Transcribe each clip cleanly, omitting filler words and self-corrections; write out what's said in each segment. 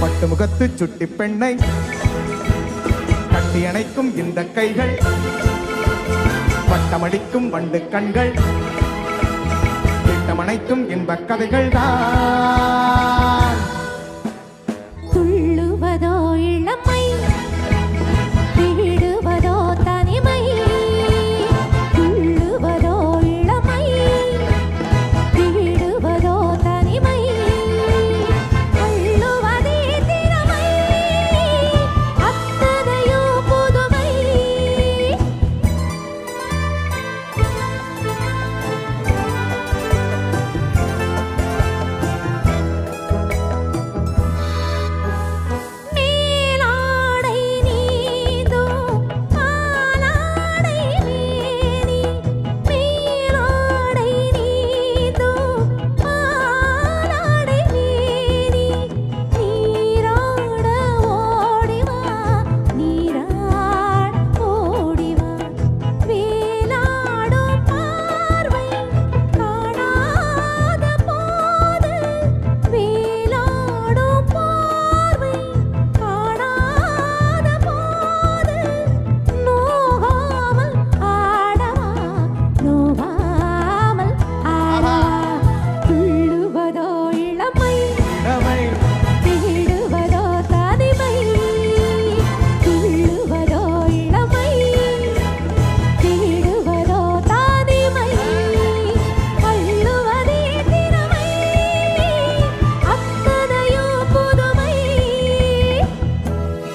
பட்டு முகத்து சுட்டி பெண்ணை கட்டி அணைக்கும் இந்த கைகள், பட்டமடிக்கும் வண்டு கண்கள், திட்டமணைக்கும் இன்ப கதைகள் தான். துள்ளுவதோ இளமை, தேடுவதோ தனிமை. துள்ளுவதோ இளமை, தேடுவதோ தனிமை. அள்ளுவதே திறமை, அத்தனையோ புதுமை.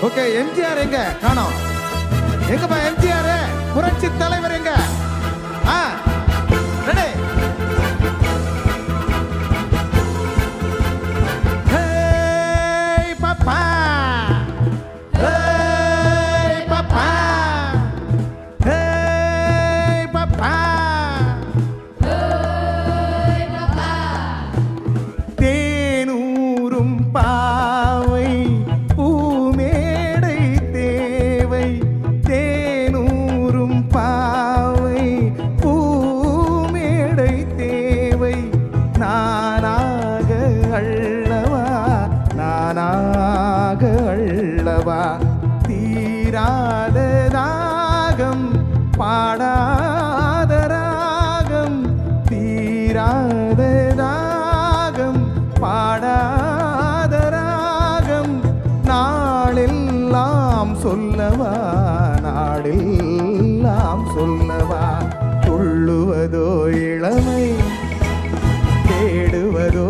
ஓகே, எம்ஜிஆர் எங்க காணோம்? எங்கப்பா எம்ஜிஆர்? புரட்சி தலைவர் எங்க? ரெடி? ஹேய் பாப்பா, ஹேய் பாப்பா, ஹேய் பாப்பா, ஹேய் பாப்பா. தேனூரும் பாவை பூமேடை தேவை, தேனூரும் பாவை பூமேடை தேவை. நானாக அள்ளவா, நானாக அள்ளவா. தீராத ராகம், பாடாத ராகம், தீராத ராகம், பாடாத ராகம். நாளெல்லாம் சொல்லவா, நாளெல்லாம் சொல்லவா. துள்ளுவதோ இளமை, தேடுவதோ